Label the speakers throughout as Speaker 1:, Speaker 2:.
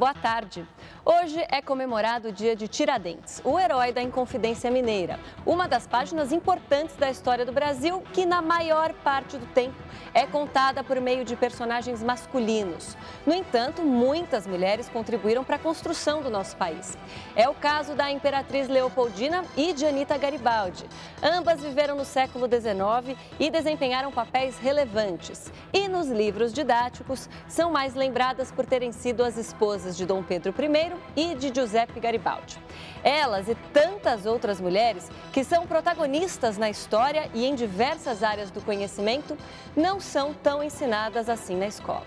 Speaker 1: boa tarde. Hoje é comemorado o dia de Tiradentes, o herói da Inconfidência Mineira. Uma das páginas importantes da história do Brasil que, na maior parte do tempo, é contada por meio de personagens masculinos. No entanto, muitas mulheres contribuíram para a construção do nosso país. É o caso da Imperatriz Leopoldina e de Anita Garibaldi. Ambas viveram no século XIX e desempenharam papéis relevantes. E nos livros didáticos, são mais lembradas por terem sido as esposas de Dom Pedro I e de Giuseppe Garibaldi. Elas e tantas outras mulheres que são protagonistas na história e em diversas áreas do conhecimento não são tão ensinadas assim na escola.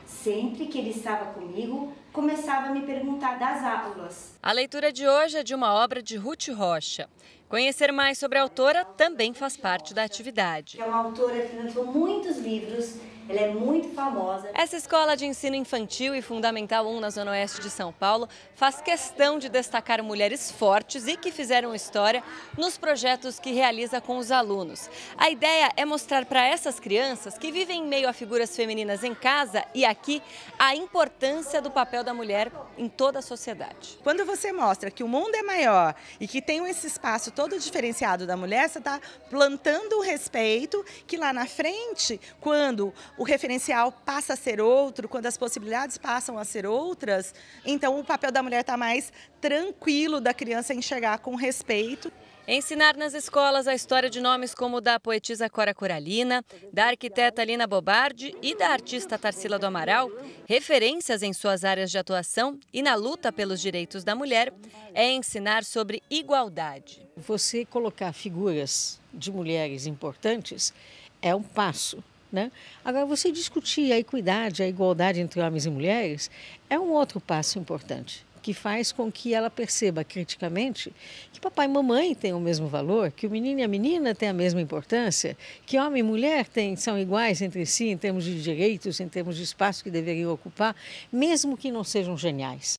Speaker 2: Sempre que ele estava comigo, começava a me perguntar das aulas.
Speaker 1: A leitura de hoje é de uma obra de Ruth Rocha. Conhecer mais sobre a autora também faz parte da atividade.
Speaker 2: É uma autora que lançou muitos livros, ela é muito famosa.
Speaker 1: Essa escola de ensino infantil e fundamental 1 na Zona Oeste de São Paulo faz questão de destacar mulheres fortes e que fizeram história nos projetos que realiza com os alunos. A ideia é mostrar para essas crianças que vivem em meio a figuras femininas em casa e aqui a importância do papel da mulher em toda a sociedade.
Speaker 3: Quando você mostra que o mundo é maior e que tem esse espaço todo diferenciado da mulher, você está plantando o respeito que lá na frente, quando o referencial passa a ser outro, quando as possibilidades passam a ser outras, então o papel da mulher está mais tranquilo da criança enxergar com respeito.
Speaker 1: Ensinar nas escolas a história de nomes como o da poetisa Cora Coralina, da arquiteta Lina Bobardi e da artista Tarsila do Amaral, referências em suas áreas de atuação e na luta pelos direitos da mulher, é ensinar sobre igualdade.
Speaker 4: Você colocar figuras de mulheres importantes é um passo, né? Agora, você discutir a equidade, a igualdade entre homens e mulheres é um outro passo importante, que faz com que ela perceba criticamente que papai e mamãe têm o mesmo valor, que o menino e a menina têm a mesma importância, que homem e mulher são iguais entre si em termos de direitos, em termos de espaço que deveriam ocupar, mesmo que não sejam geniais.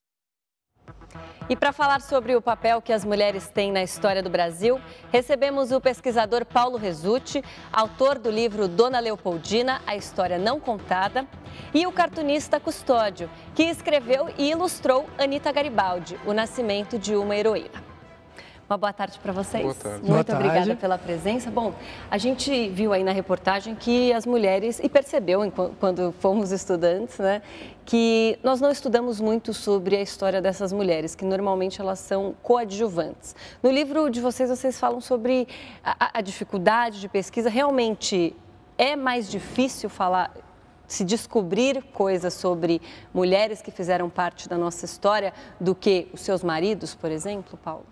Speaker 1: E para falar sobre o papel que as mulheres têm na história do Brasil, recebemos o pesquisador Paulo Resutti, autor do livro Dona Leopoldina, A História Não Contada, e o cartunista Custódio, que escreveu e ilustrou Anita Garibaldi, o nascimento de uma heroína. Uma boa tarde para vocês.
Speaker 5: Boa tarde.
Speaker 1: Muito obrigada pela presença. Bom, a gente viu aí na reportagem que as mulheres, e percebeu quando fomos estudantes, né, que nós não estudamos muito sobre a história dessas mulheres, que normalmente elas são coadjuvantes. No livro de vocês falam sobre a dificuldade de pesquisa. Realmente é mais difícil se descobrir coisas sobre mulheres que fizeram parte da nossa história do que os seus maridos, por exemplo, Paulo?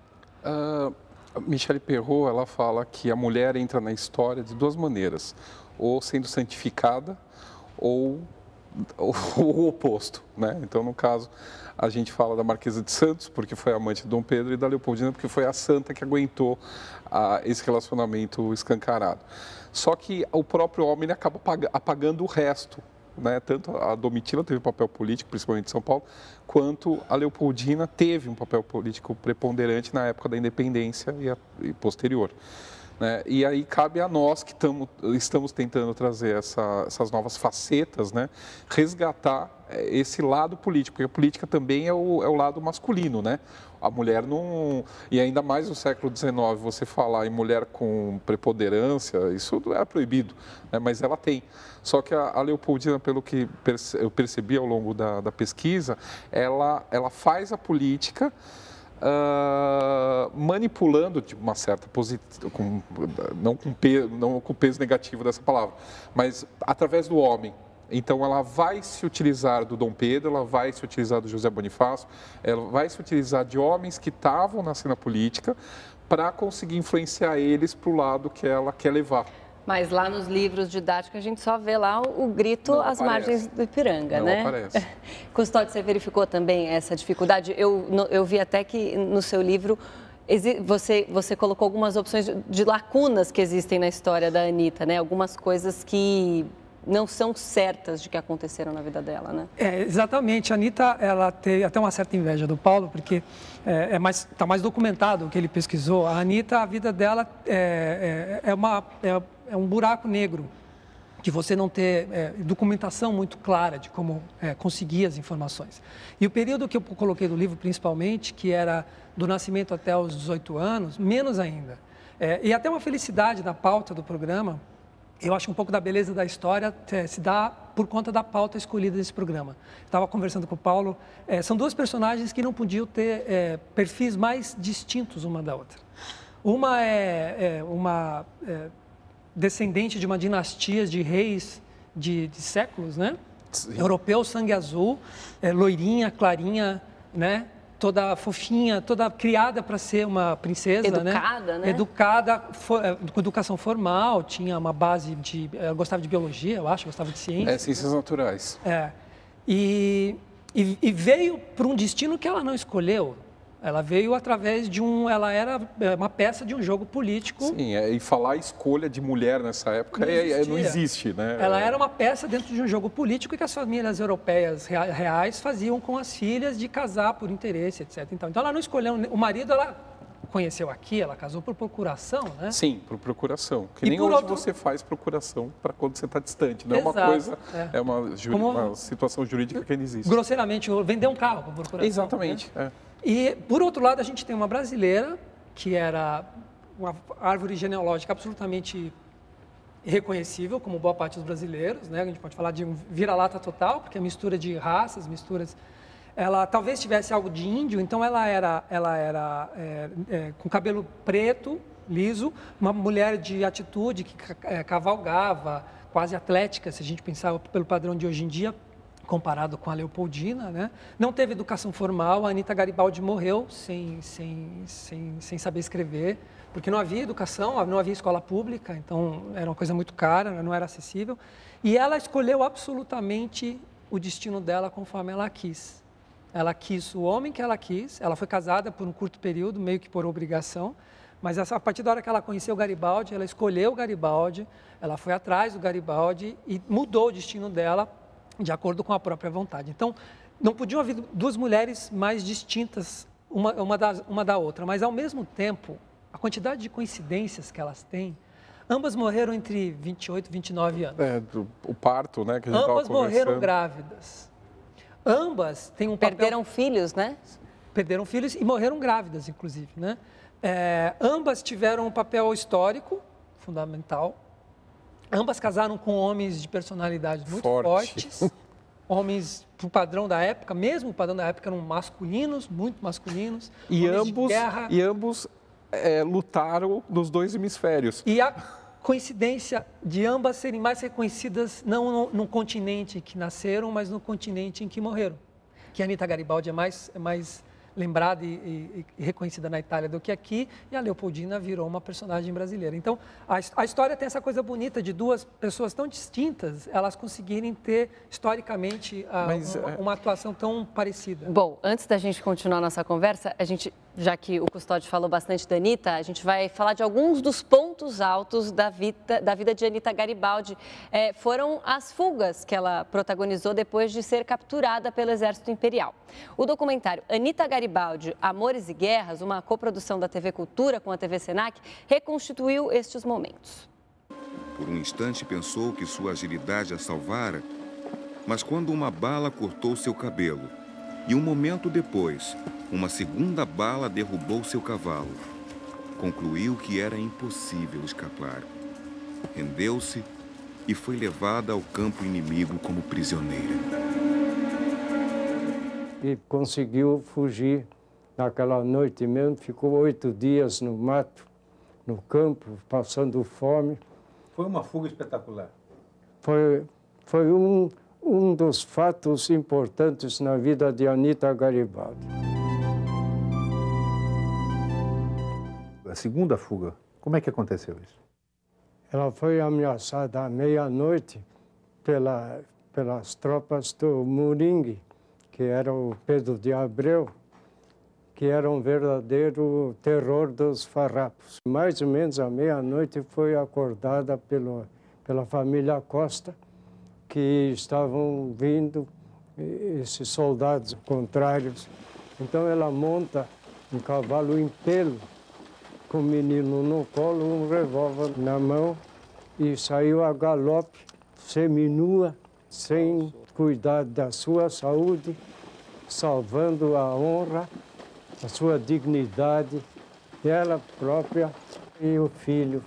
Speaker 5: Michelle Perrault, ela fala que a mulher entra na história de duas maneiras, ou sendo santificada ou o oposto, né? Então, no caso, a gente fala da Marquesa de Santos, porque foi amante de Dom Pedro, e da Leopoldina, porque foi a santa que aguentou esse relacionamento escancarado. Só que o próprio homem acaba apagando o resto, né? Tanto a Domitila teve papel político, principalmente em São Paulo, quanto a Leopoldina teve um papel político preponderante na época da independência e posterior, né? E aí cabe a nós que estamos tentando trazer essas novas facetas, né? Resgatar esse lado político, porque a política também é o lado masculino, né? A mulher não... E ainda mais no século XIX, você falar em mulher com preponderância, isso não era proibido, né? Mas ela tem. Só que a Leopoldina, pelo que eu percebi ao longo da pesquisa, ela faz a política manipulando de uma certa não com o peso negativo dessa palavra, mas através do homem. Então, ela vai se utilizar do Dom Pedro, ela vai se utilizar do José Bonifácio, ela vai se utilizar de homens que estavam na cena política para conseguir influenciar eles para o lado que ela quer levar.
Speaker 1: Mas lá nos livros didáticos a gente só vê lá o grito às margens do Ipiranga,
Speaker 5: não
Speaker 1: né?
Speaker 5: Aparece.
Speaker 1: Custódio, você verificou também essa dificuldade? Eu vi até que no seu livro você colocou algumas opções de lacunas que existem na história da Anita, né? Algumas coisas que não são certas de que aconteceram na vida dela, né?
Speaker 6: Exatamente. A Anita, ela tem até uma certa inveja do Paulo, porque está mais documentado o que ele pesquisou. A Anita, a vida dela é um buraco negro. de você não ter documentação muito clara de como conseguir as informações. E o período que eu coloquei no livro, principalmente, que era do nascimento até os 18 anos, menos ainda. E até uma felicidade da pauta do programa, eu acho que um pouco da beleza da história se dá por conta da pauta escolhida desse programa. Estava conversando com o Paulo, são duas personagens que não podiam ter perfis mais distintos uma da outra. Uma é uma descendente de uma dinastia de reis de séculos, né? Sim. Europeu, sangue azul, loirinha, clarinha, né? Toda fofinha, toda criada para ser uma princesa,
Speaker 1: educada, né?
Speaker 6: Educada, com educação formal, tinha uma base de... gostava de biologia, eu acho, gostava de ciência.
Speaker 5: Ciências naturais.
Speaker 6: E veio para um destino que ela não escolheu. Ela veio através de ela era uma peça de um jogo político.
Speaker 5: Sim, e falar escolha de mulher nessa época não existe, né?
Speaker 6: Ela era uma peça dentro de um jogo político que as famílias europeias reais faziam com as filhas de casar por interesse, etc. Então ela não escolheu, o marido ela conheceu aqui, ela casou por procuração, né?
Speaker 5: Sim, por procuração. Que nem hoje você faz procuração para quando você está distante, não é uma coisa, é uma situação jurídica que ainda existe.
Speaker 6: Grosseiramente, vender um carro por procuração.
Speaker 5: Exatamente,
Speaker 6: né? E, por outro lado, a gente tem uma brasileira, que era uma árvore genealógica absolutamente irreconhecível, como boa parte dos brasileiros, né? A gente pode falar de um vira-lata total, porque é mistura de raças, misturas... Ela talvez tivesse algo de índio, então ela era com cabelo preto, liso, uma mulher de atitude que cavalgava, quase atlética, se a gente pensar pelo padrão de hoje em dia, comparado com a Leopoldina, né? Não teve educação formal, a Anita Garibaldi morreu sem saber escrever, porque não havia educação, não havia escola pública, então era uma coisa muito cara, não era acessível. E ela escolheu absolutamente o destino dela conforme ela quis. Ela quis o homem que ela quis, ela foi casada por um curto período, meio que por obrigação, mas a partir da hora que ela conheceu o Garibaldi, ela escolheu o Garibaldi, ela foi atrás do Garibaldi e mudou o destino dela de acordo com a própria vontade. Então, não podiam haver duas mulheres mais distintas uma da outra, mas ao mesmo tempo, a quantidade de coincidências que elas têm, ambas morreram entre 28 e 29 anos.
Speaker 5: O parto, né, que a gente estava conversando.
Speaker 6: Ambas morreram grávidas. Ambas têm um papel...
Speaker 1: Perderam filhos, né?
Speaker 6: Perderam filhos e morreram grávidas, inclusive, né? Ambas tiveram um papel histórico fundamental. Ambas casaram com homens de personalidade muito fortes. Homens, pro padrão da época, mesmo o padrão da época, eram masculinos, muito masculinos.
Speaker 5: E ambos lutaram nos dois hemisférios.
Speaker 6: E a coincidência de ambas serem mais reconhecidas não no continente em que nasceram, mas no continente em que morreram. Que a Anita Garibaldi é mais lembrada e reconhecida na Itália do que aqui, e a Leopoldina virou uma personagem brasileira. Então, a história tem essa coisa bonita de duas pessoas tão distintas, elas conseguirem ter, historicamente, uma atuação tão parecida.
Speaker 1: Bom, antes da gente continuar nossa conversa, já que o Custódio falou bastante da Anita, a gente vai falar de alguns dos pontos altos da vida de Anita Garibaldi. Foram as fugas que ela protagonizou depois de ser capturada pelo Exército Imperial. O documentário Anita Garibaldi, Amores e Guerras, uma coprodução da TV Cultura com a TV Senac, reconstituiu estes momentos.
Speaker 7: Por um instante pensou que sua agilidade a salvara, mas quando uma bala cortou seu cabelo e um momento depois, uma segunda bala derrubou seu cavalo, concluiu que era impossível escapar. Rendeu-se e foi levada ao campo inimigo como prisioneira.
Speaker 8: E conseguiu fugir naquela noite mesmo, ficou 8 dias no mato, no campo, passando fome.
Speaker 9: Foi uma fuga espetacular.
Speaker 8: Foi um dos fatos importantes na vida de Anita Garibaldi.
Speaker 9: A segunda fuga, como é que aconteceu isso?
Speaker 8: Ela foi ameaçada à meia-noite pelas tropas do Moringue, que era o Pedro de Abreu, que era um verdadeiro terror dos farrapos. Mais ou menos à meia-noite foi acordada pela família Costa, que estavam vindo esses soldados contrários. Então ela monta um cavalo em pelo, com o menino no colo, um revólver na mão, e saiu a galope, seminua, sem cuidar da sua saúde, salvando a honra, a sua dignidade, dela própria e o filho.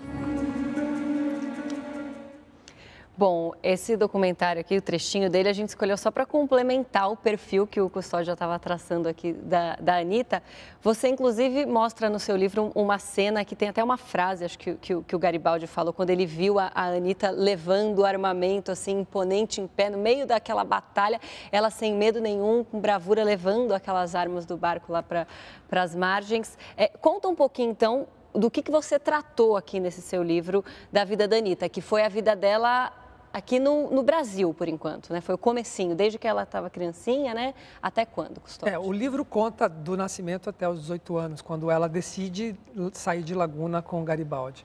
Speaker 1: Bom, esse documentário aqui, o trechinho dele, a gente escolheu só para complementar o perfil que o Custódio já estava traçando aqui da Anitta. Você, inclusive, mostra no seu livro uma cena que tem até uma frase, acho que o Garibaldi falou, quando ele viu a Anitta levando o armamento, assim, imponente, em pé, no meio daquela batalha, ela sem medo nenhum, com bravura, levando aquelas armas do barco lá para as margens. Conta um pouquinho, então, do que você tratou aqui nesse seu livro da vida da Anitta, que foi a vida dela aqui no Brasil, por enquanto, né? Foi o comecinho, desde que ela estava criancinha, né? Até quando, Custódio?
Speaker 6: O livro conta do nascimento até os 18 anos, quando ela decide sair de Laguna com Garibaldi.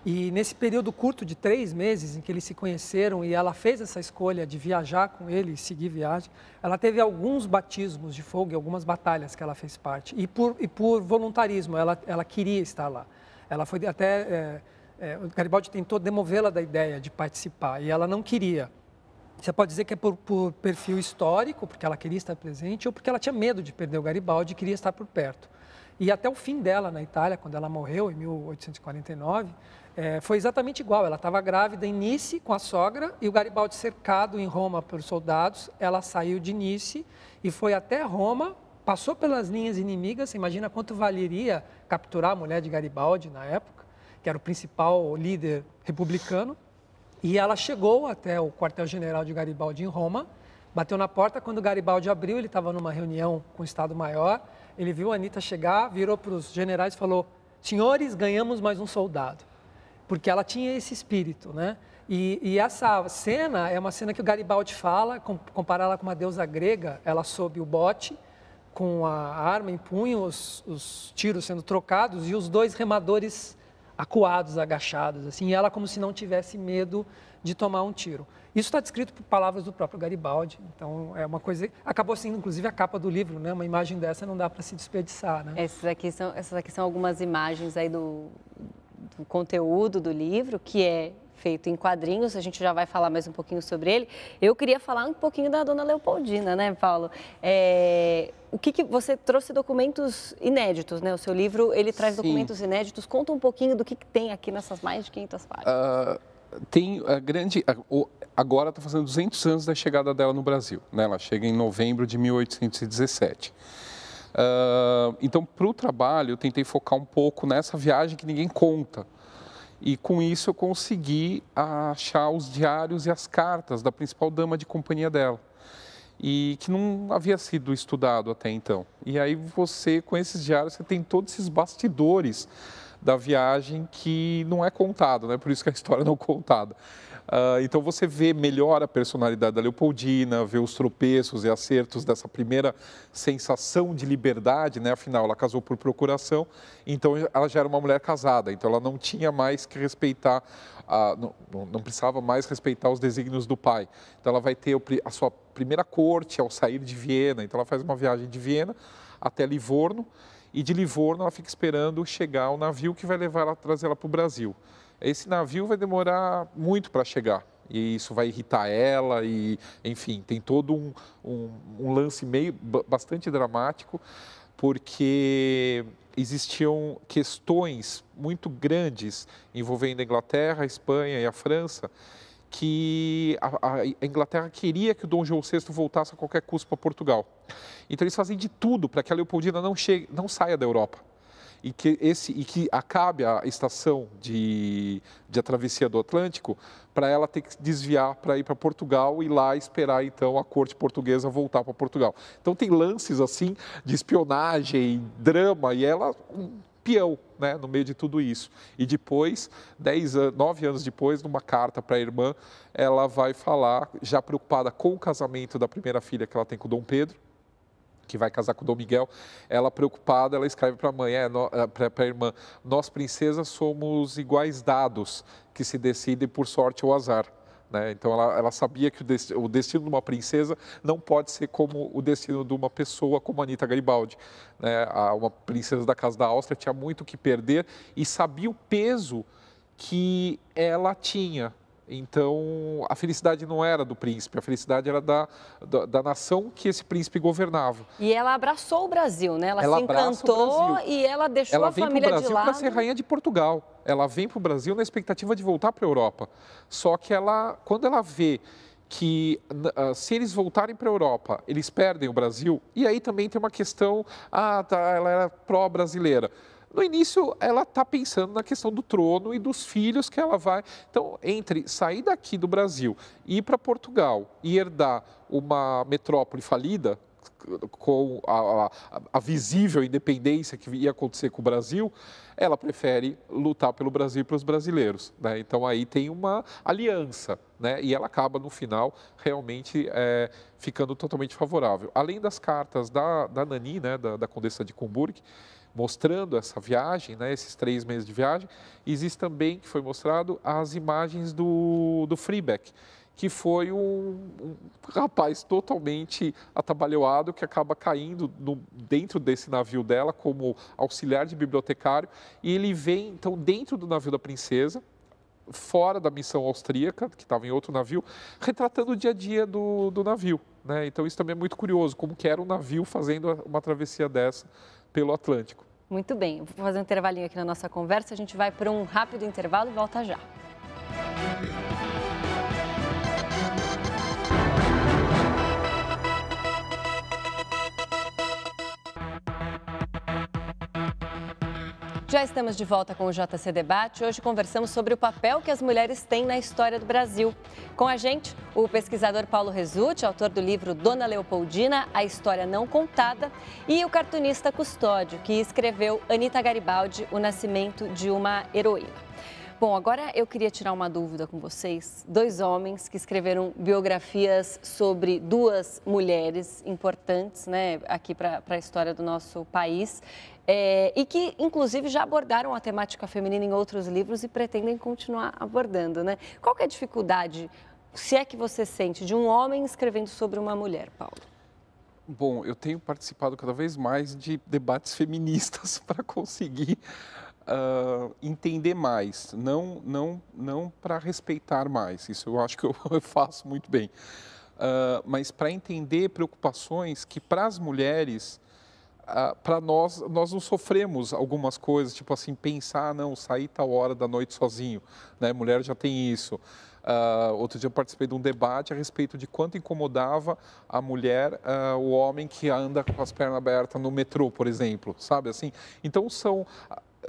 Speaker 6: E nesse período curto de 3 meses em que eles se conheceram e ela fez essa escolha de viajar com ele e seguir viagem, ela teve alguns batismos de fogo e algumas batalhas que ela fez parte. E por voluntarismo, ela queria estar lá. Ela foi até... o Garibaldi tentou demovê-la da ideia de participar e ela não queria. Você pode dizer que é por perfil histórico, porque ela queria estar presente, ou porque ela tinha medo de perder o Garibaldi e queria estar por perto. E até o fim dela na Itália, quando ela morreu, em 1849, foi exatamente igual. Ela estava grávida em Nice com a sogra e o Garibaldi cercado em Roma por soldados. Ela saiu de Nice e foi até Roma, passou pelas linhas inimigas. Você imagina quanto valeria capturar a mulher de Garibaldi na época, que era o principal líder republicano. E ela chegou até o quartel-general de Garibaldi em Roma, bateu na porta. Quando Garibaldi abriu, ele estava numa reunião com o Estado-Maior, ele viu a Anitta chegar, virou para os generais e falou: senhores, ganhamos mais um soldado. Porque ela tinha esse espírito, né? E essa cena é uma cena que o Garibaldi fala, compara ela com uma deusa grega, ela sob o bote, com a arma em punho, os tiros sendo trocados e os 2 remadores acuados, agachados, assim, e ela como se não tivesse medo de tomar um tiro. Isso está descrito por palavras do próprio Garibaldi, então é uma coisa... Acabou sendo, inclusive, a capa do livro, né? Uma imagem dessa não dá para se desperdiçar, né?
Speaker 1: Essas aqui são algumas imagens aí do conteúdo do livro, que é feito em quadrinhos, a gente já vai falar mais um pouquinho sobre ele. Eu queria falar um pouquinho da Dona Leopoldina, né, Paulo? O que você trouxe documentos inéditos, né? O seu livro, ele traz documentos inéditos. Conta um pouquinho do que tem aqui nessas mais de 500 páginas.
Speaker 5: Tem a grande... Agora está fazendo 200 anos da chegada dela no Brasil, né? Ela chega em novembro de 1817. Então, para o trabalho, eu tentei focar um pouco nessa viagem que ninguém conta. E com isso eu consegui achar os diários e as cartas da principal dama de companhia dela. E que não havia sido estudado até então. E aí você, com esses diários, você tem todos esses bastidores da viagem que não é contado, né? Por isso que a história não é contada. Então você vê melhor a personalidade da Leopoldina, vê os tropeços e acertos dessa primeira sensação de liberdade, né? Afinal, ela casou por procuração, então ela já era uma mulher casada, então ela não tinha mais que respeitar, não precisava mais respeitar os desígnios do pai. Então ela vai ter a sua primeira corte ao sair de Viena, então ela faz uma viagem de Viena até Livorno, e de Livorno ela fica esperando chegar o navio que vai levar ela, trazer ela para o Brasil. Esse navio vai demorar muito para chegar e isso vai irritar ela e, enfim, tem todo um lance bastante dramático, porque existiam questões muito grandes envolvendo a Inglaterra, a Espanha e a França, que a Inglaterra queria que o Dom João VI voltasse a qualquer custo para Portugal. Então eles fazem de tudo para que a Leopoldina não saia da Europa. E que acabe a estação de travessia do Atlântico para ela ter que desviar para ir para Portugal e lá esperar, então, a corte portuguesa voltar para Portugal. Então, tem lances, assim, de espionagem, drama, e ela, um peão, né, no meio de tudo isso. E depois, 9 anos depois, numa carta para a irmã, ela vai falar, já preocupada com o casamento da primeira filha que ela tem com o Dom Pedro, que vai casar com o Dom Miguel, ela preocupada, ela escreve para a mãe, para a irmã: nós princesas somos iguais dados que se decidem por sorte ou azar. Né? Então ela sabia que o destino de uma princesa não pode ser como o destino de uma pessoa como a Anitta Garibaldi. Né? Uma princesa da casa da Áustria tinha muito o que perder e sabia o peso que ela tinha Então, a felicidade não era do príncipe, a felicidade era da nação que esse príncipe governava.
Speaker 1: E ela abraçou o Brasil, né? Ela se encantou e ela deixou a família de lado.
Speaker 5: Ela vem para o Brasil para ser rainha de Portugal. Ela vem para o Brasil na expectativa de voltar para a Europa. Só que quando ela vê que se eles voltarem para a Europa, eles perdem o Brasil, e aí também tem uma questão, ela era pró-brasileira. No início, ela está pensando na questão do trono e dos filhos que ela vai... Então, entre sair daqui do Brasil, ir para Portugal e herdar uma metrópole falida, com a visível independência que ia acontecer com o Brasil, ela prefere lutar pelo Brasil e pelos brasileiros, né? Então, aí tem uma aliança, né? E ela acaba, no final, realmente ficando totalmente favorável. Além das cartas da Nani, né? da Condessa de Comburg, mostrando essa viagem, né, esses 3 meses de viagem, existe também, que foi mostrado, as imagens do Freebeck, que foi um rapaz totalmente atabalhoado que acaba caindo dentro desse navio dela como auxiliar de bibliotecário, e ele vem, então, dentro do navio da princesa, fora da missão austríaca, que estava em outro navio, retratando o dia a dia do navio, né? Então, isso também é muito curioso, como que era um navio fazendo uma travessia dessa pelo Atlântico.
Speaker 1: Muito bem, vou fazer um intervalinho aqui na nossa conversa, a gente vai para um rápido intervalo e volta já. Já estamos de volta com o JC Debate. Hoje conversamos sobre o papel que as mulheres têm na história do Brasil. Com a gente, o pesquisador Paulo Rezzutti, autor do livro Dona Leopoldina, A História Não Contada, e o cartunista Custódio, que escreveu Anita Garibaldi, O Nascimento de uma Heroína. Bom, agora eu queria tirar uma dúvida com vocês. 2 homens que escreveram biografias sobre 2 mulheres importantes, né, aqui para a história do nosso país. E que, inclusive, já abordaram a temática feminina em outros livros e pretendem continuar abordando, né? Qual que é a dificuldade, se é que você sente, de um homem escrevendo sobre uma mulher, Paulo?
Speaker 5: Bom, eu tenho participado cada vez mais de debates feministas para conseguir entender mais, não para respeitar mais, isso eu acho que eu faço muito bem, mas para entender preocupações que para as mulheres... para nós não sofremos algumas coisas, tipo assim, pensar, não, sair tal hora da noite sozinho, né? Mulher já tem isso. Outro dia eu participei de um debate a respeito de quanto incomodava a mulher, o homem que anda com as pernas abertas no metrô, por exemplo, sabe assim? Então,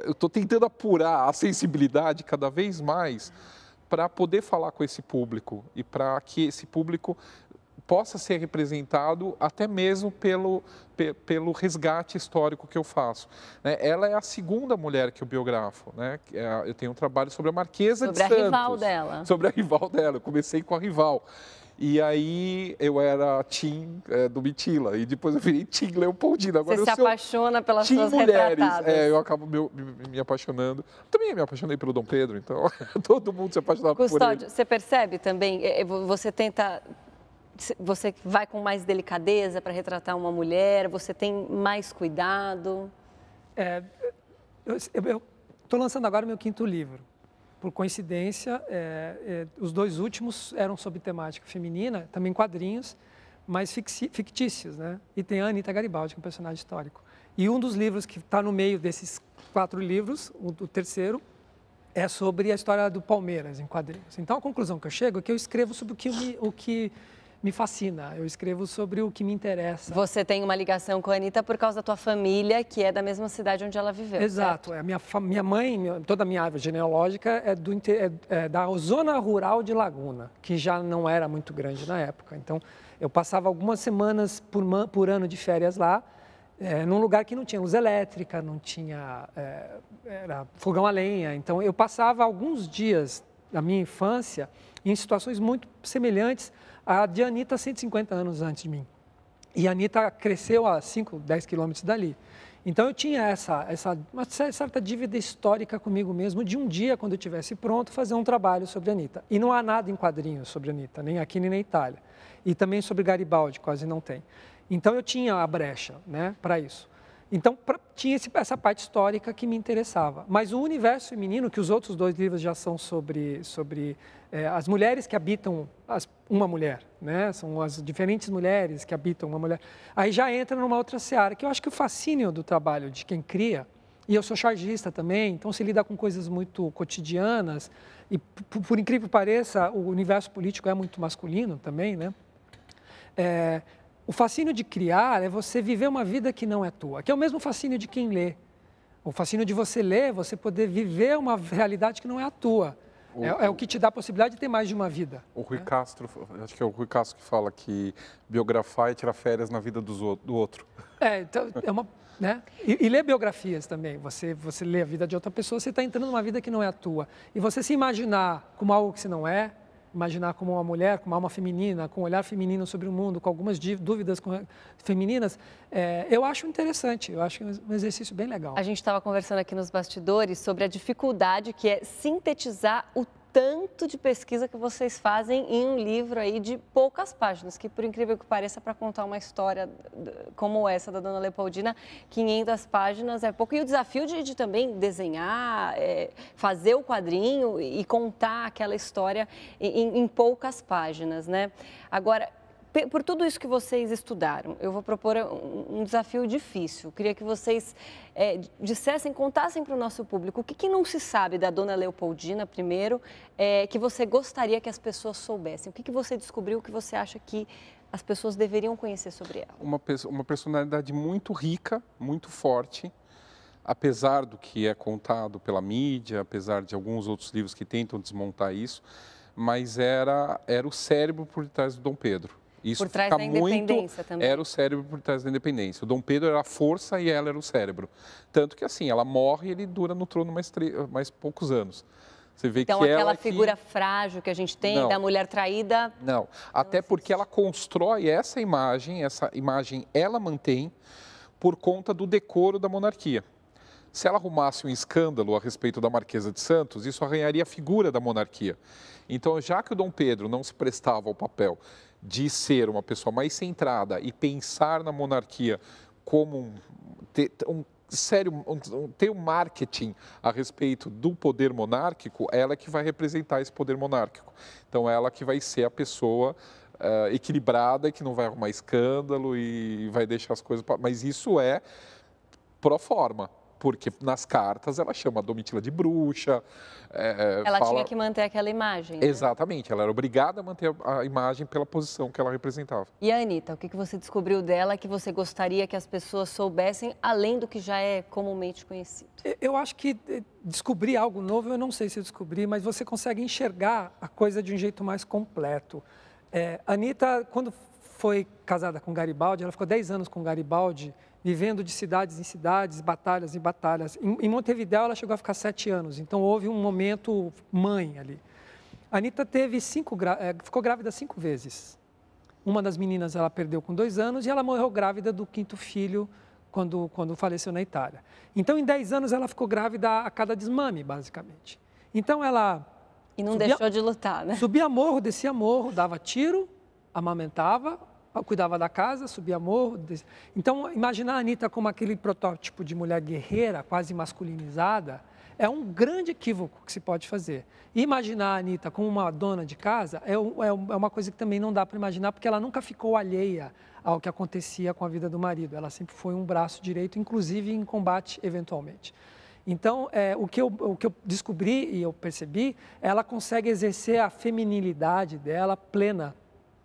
Speaker 5: eu estou tentando apurar a sensibilidade cada vez mais para poder falar com esse público e para que esse público possa ser representado até mesmo pelo resgate histórico que eu faço. Ela é a segunda mulher que eu biografo, né? Eu tenho um trabalho sobre a Marquesa de Santos. Sobre a rival dela. Sobre a rival dela, eu comecei com a rival. E aí eu era Tim Domitila, e depois eu virei Tim Leopoldina. Agora
Speaker 1: você se apaixona pelas suas retratadas.
Speaker 5: Eu acabo me apaixonando. Também me apaixonei pelo Dom Pedro, então todo mundo se apaixonava por ele.
Speaker 1: Custódio, você percebe também, você vai com mais delicadeza para retratar uma mulher, você tem mais cuidado?
Speaker 6: Eu estou lançando agora o meu 5º livro. Por coincidência, os 2 últimos eram sobre temática feminina, também quadrinhos, mas fictícios, né? E tem a Anita Garibaldi, que é um personagem histórico. E um dos livros que está no meio desses 4 livros, o 3º, é sobre a história do Palmeiras, em quadrinhos. Então, a conclusão que eu chego é que eu escrevo sobre o que me fascina, eu escrevo sobre o que me interessa.
Speaker 1: Você tem uma ligação com a Anita por causa da tua família, que é da mesma cidade onde ela viveu,
Speaker 6: exato,
Speaker 1: certo?
Speaker 6: Minha mãe, toda a minha árvore genealógica é da zona rural de Laguna, que já não era muito grande na época. Então, eu passava algumas semanas por ano de férias lá, num lugar que não tinha luz elétrica, não tinha era fogão a lenha. Então, eu passava alguns dias da minha infância em situações muito semelhantes à de Anita 150 anos antes de mim. E a Anita cresceu a 5, 10 quilômetros dali. Então, eu tinha uma certa dívida histórica comigo mesmo de um dia, quando eu estivesse pronto, fazer um trabalho sobre a Anita. E não há nada em quadrinhos sobre a Anita, nem aqui nem na Itália. E também sobre Garibaldi, quase não tem. Então, eu tinha a brecha, né, para isso. Então, tinha essa parte histórica que me interessava. Mas o universo feminino, que os outros 2 livros já são sobre as mulheres que habitam uma mulher, né? São as diferentes mulheres que habitam uma mulher. Aí já entra numa outra seara, que eu acho que o fascínio do trabalho de quem cria, e eu sou chargista também, então se lida com coisas muito cotidianas, e por incrível que pareça, o universo político é muito masculino também, né? O fascínio de criar é você viver uma vida que não é tua, que é o mesmo fascínio de quem lê. O fascínio de você ler, você poder viver uma realidade que não é a tua. É o que te dá a possibilidade de ter mais de uma vida.
Speaker 5: O Rui Castro, acho que é o Rui Castro que fala que biografar é tirar férias na vida do outro.
Speaker 6: Então, né? E ler biografias também. Você lê a vida de outra pessoa, você está entrando numa vida que não é a tua. E você se imaginar como algo que você não é, imaginar como uma mulher, como uma alma feminina, com um olhar feminino sobre o mundo, com algumas dúvidas femininas, eu acho interessante, eu acho um exercício bem legal.
Speaker 1: A gente estava conversando aqui nos bastidores sobre a dificuldade que é sintetizar o tanto de pesquisa que vocês fazem em um livro aí de poucas páginas, que por incrível que pareça, para contar uma história como essa da Dona Leopoldina, 500 páginas é pouco. E o desafio de também desenhar, fazer o quadrinho e contar aquela história em poucas páginas, né? Agora, por tudo isso que vocês estudaram, eu vou propor um desafio difícil. Eu queria que vocês dissessem, contassem para o nosso público o que não se sabe da Dona Leopoldina, primeiro, que você gostaria que as pessoas soubessem. O que você descobriu que você acha que as pessoas deveriam conhecer sobre ela?
Speaker 5: Uma personalidade muito rica, muito forte, apesar do que é contado pela mídia, apesar de alguns outros livros que tentam desmontar isso, mas era o cérebro por trás do Dom Pedro. Isso
Speaker 1: por trás da independência também.
Speaker 5: Era o cérebro por trás da independência. O Dom Pedro era a força e ela era o cérebro. Tanto que assim, ela morre e ele dura no trono mais poucos anos. Você vê
Speaker 1: então,
Speaker 5: que
Speaker 1: aquela figura frágil que a gente tem da mulher traída...
Speaker 5: Não, até porque ela constrói essa imagem ela mantém por conta do decoro da monarquia. Se ela arrumasse um escândalo a respeito da Marquesa de Santos, isso arranharia a figura da monarquia. Então, já que o Dom Pedro não se prestava ao papel de ser uma pessoa mais centrada e pensar na monarquia como ter um marketing a respeito do poder monárquico, ela é que vai representar esse poder monárquico. Então, ela que vai ser a pessoa equilibrada, que não vai arrumar escândalo e vai deixar as coisas... Mas isso é pro forma. Porque nas cartas ela chama a Domitila de bruxa.
Speaker 1: Ela tinha que manter aquela imagem. Né?
Speaker 5: Exatamente, ela era obrigada a manter a imagem pela posição que ela representava.
Speaker 1: E a Anitta, o que você descobriu dela que você gostaria que as pessoas soubessem, além do que já é comumente conhecido?
Speaker 6: Eu acho que descobrir algo novo, eu não sei se eu descobri, mas você consegue enxergar a coisa de um jeito mais completo. A Anitta, quando foi casada com Garibaldi, ela ficou 10 anos com Garibaldi, vivendo de cidades em cidades, batalhas em batalhas. Em Montevidéu, ela chegou a ficar 7 anos, então houve um momento mãe ali. A Anitta ficou grávida 5 vezes. Uma das meninas ela perdeu com 2 anos e ela morreu grávida do 5º filho quando faleceu na Itália. Então, em 10 anos, ela ficou grávida a cada desmame, basicamente. Então, ela...
Speaker 1: E não deixou de lutar, né?
Speaker 6: Subia morro, descia morro, dava tiro, amamentava, cuidava da casa, subia morro. Então, imaginar a Anitta como aquele protótipo de mulher guerreira, quase masculinizada, é um grande equívoco que se pode fazer. E imaginar a Anitta como uma dona de casa é uma coisa que também não dá para imaginar, porque ela nunca ficou alheia ao que acontecia com a vida do marido. Ela sempre foi um braço direito, inclusive em combate, eventualmente. Então, o que eu descobri e eu percebi, ela consegue exercer a feminilidade dela plena,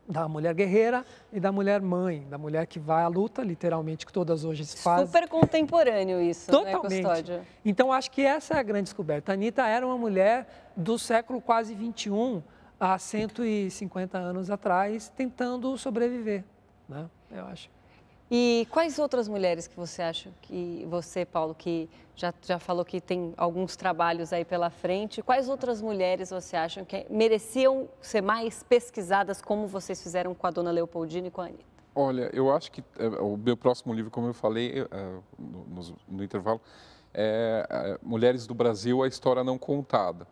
Speaker 6: da mulher guerreira e da mulher mãe, da mulher que vai à luta, literalmente, que todas hoje se fazem.
Speaker 1: Super contemporâneo isso,
Speaker 6: totalmente.
Speaker 1: Né, Custódio?
Speaker 6: Então, acho que essa é a grande descoberta. A Anitta era uma mulher do século quase 21, há 150 anos atrás, tentando sobreviver, né? Eu acho.
Speaker 1: E quais outras mulheres que você acha que você, Paulo, que já falou que tem alguns trabalhos aí pela frente, quais outras mulheres você acha que mereciam ser mais pesquisadas como vocês fizeram com a Dona Leopoldina e com a Anitta?
Speaker 5: Olha, eu acho que o meu próximo livro, como eu falei no intervalo, é Mulheres do Brasil, a História Não Contada.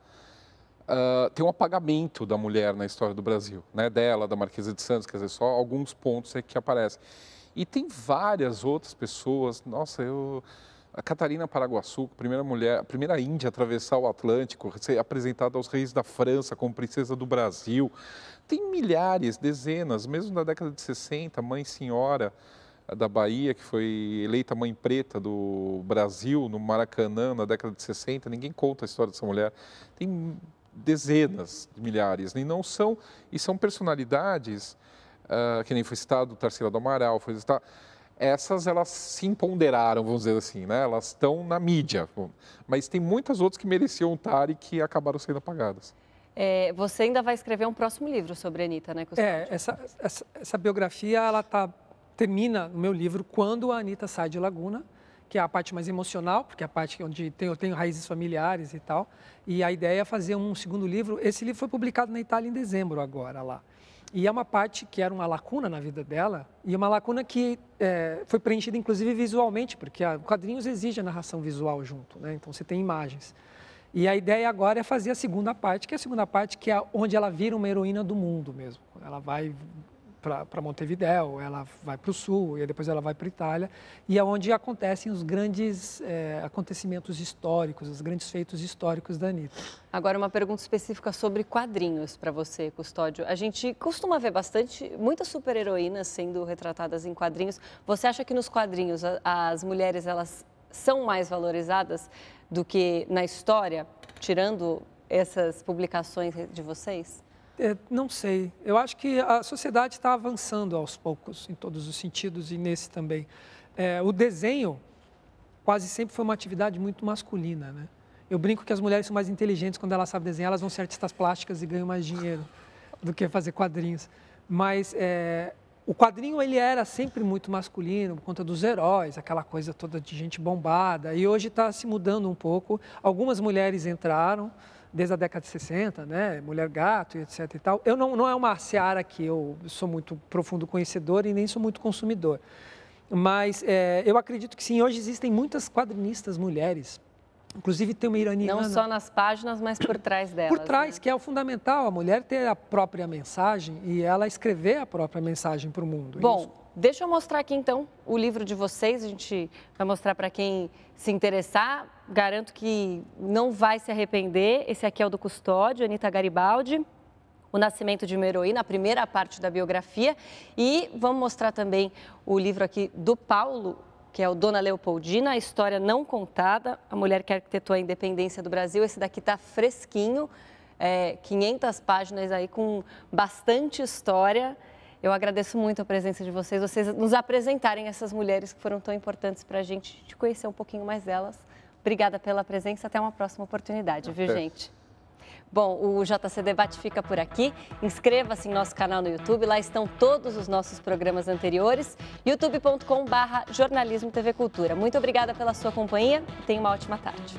Speaker 5: Tem um apagamento da mulher na história do Brasil, né? Dela, da Marquesa de Santos, quer dizer, só alguns pontos que aparecem. E tem várias outras pessoas. Nossa, a Catarina Paraguaçu, primeira mulher, a primeira índia a atravessar o Atlântico, ser apresentada aos reis da França como princesa do Brasil. Tem milhares, dezenas, mesmo na década de 60, Mãe Senhora da Bahia, que foi eleita Mãe Preta do Brasil, no Maracanã, na década de 60. Ninguém conta a história dessa mulher. Tem dezenas de milhares. E são personalidades, que nem foi citado, Tarsila do Amaral, foi citado. Essas, elas se empoderaram, vamos dizer assim, né? Elas estão na mídia. Mas tem muitas outras que mereciam estar e que acabaram sendo apagadas.
Speaker 1: Você ainda vai escrever um próximo livro sobre a Anitta, né, Custódio?
Speaker 6: Essa biografia, ela termina no meu livro quando a Anitta sai de Laguna, que é a parte mais emocional, porque é a parte onde eu tenho raízes familiares e tal. E a ideia é fazer um segundo livro. Esse livro foi publicado na Itália em dezembro agora, lá. E é uma parte que era uma lacuna na vida dela, e uma lacuna que foi preenchida, inclusive, visualmente, porque quadrinhos exige a narração visual junto, né? Então, você tem imagens. E a ideia agora é fazer a segunda parte, que é onde ela vira uma heroína do mundo mesmo. Ela vai para Montevidéu, ela vai para o sul, e depois ela vai para a Itália, e é onde acontecem os grandes acontecimentos históricos, os grandes feitos históricos da Anitta.
Speaker 1: Agora, uma pergunta específica sobre quadrinhos para você, Custódio. A gente costuma ver muitas super-heroínas sendo retratadas em quadrinhos. Você acha que nos quadrinhos as mulheres elas são mais valorizadas do que na história, tirando essas publicações de vocês?
Speaker 6: Não sei. Eu acho que a sociedade está avançando aos poucos, em todos os sentidos, e nesse também. O desenho quase sempre foi uma atividade muito masculina, né? Eu brinco que as mulheres são mais inteligentes quando elas sabem desenhar, elas vão ser artistas plásticas e ganham mais dinheiro do que fazer quadrinhos. Mas o quadrinho, ele era sempre muito masculino, por conta dos heróis, aquela coisa toda de gente bombada, e hoje está se mudando um pouco. Algumas mulheres entraram, desde a década de 60, né? Mulher Gato, etc. e tal. Não é uma seara que eu sou muito profundo conhecedor e nem sou muito consumidor. Mas eu acredito que sim, hoje existem muitas quadrinistas mulheres. Inclusive tem uma iraniana...
Speaker 1: Não só nas páginas, mas por trás delas.
Speaker 6: Por trás, né? Que é o fundamental, a mulher ter a própria mensagem e ela escrever a própria mensagem para o mundo.
Speaker 1: Bom, deixa eu mostrar aqui então o livro de vocês, a gente vai mostrar para quem se interessar, garanto que não vai se arrepender. Esse aqui é o do Custódio, Anitta Garibaldi, O Nascimento de uma Heroína, a primeira parte da biografia. E vamos mostrar também o livro aqui do Paulo, que é o Dona Leopoldina, a história não contada, a mulher que arquitetou a independência do Brasil. Esse daqui está fresquinho, 500 páginas aí com bastante história. Eu agradeço muito a presença de vocês nos apresentarem essas mulheres que foram tão importantes para a gente, de conhecer um pouquinho mais delas. Obrigada pela presença, até uma próxima oportunidade, viu, gente? Bom, o JC Debate fica por aqui. Inscreva-se em nosso canal no YouTube, lá estão todos os nossos programas anteriores, youtube.com/jornalismo TV Cultura. Muito obrigada pela sua companhia e tenha uma ótima tarde.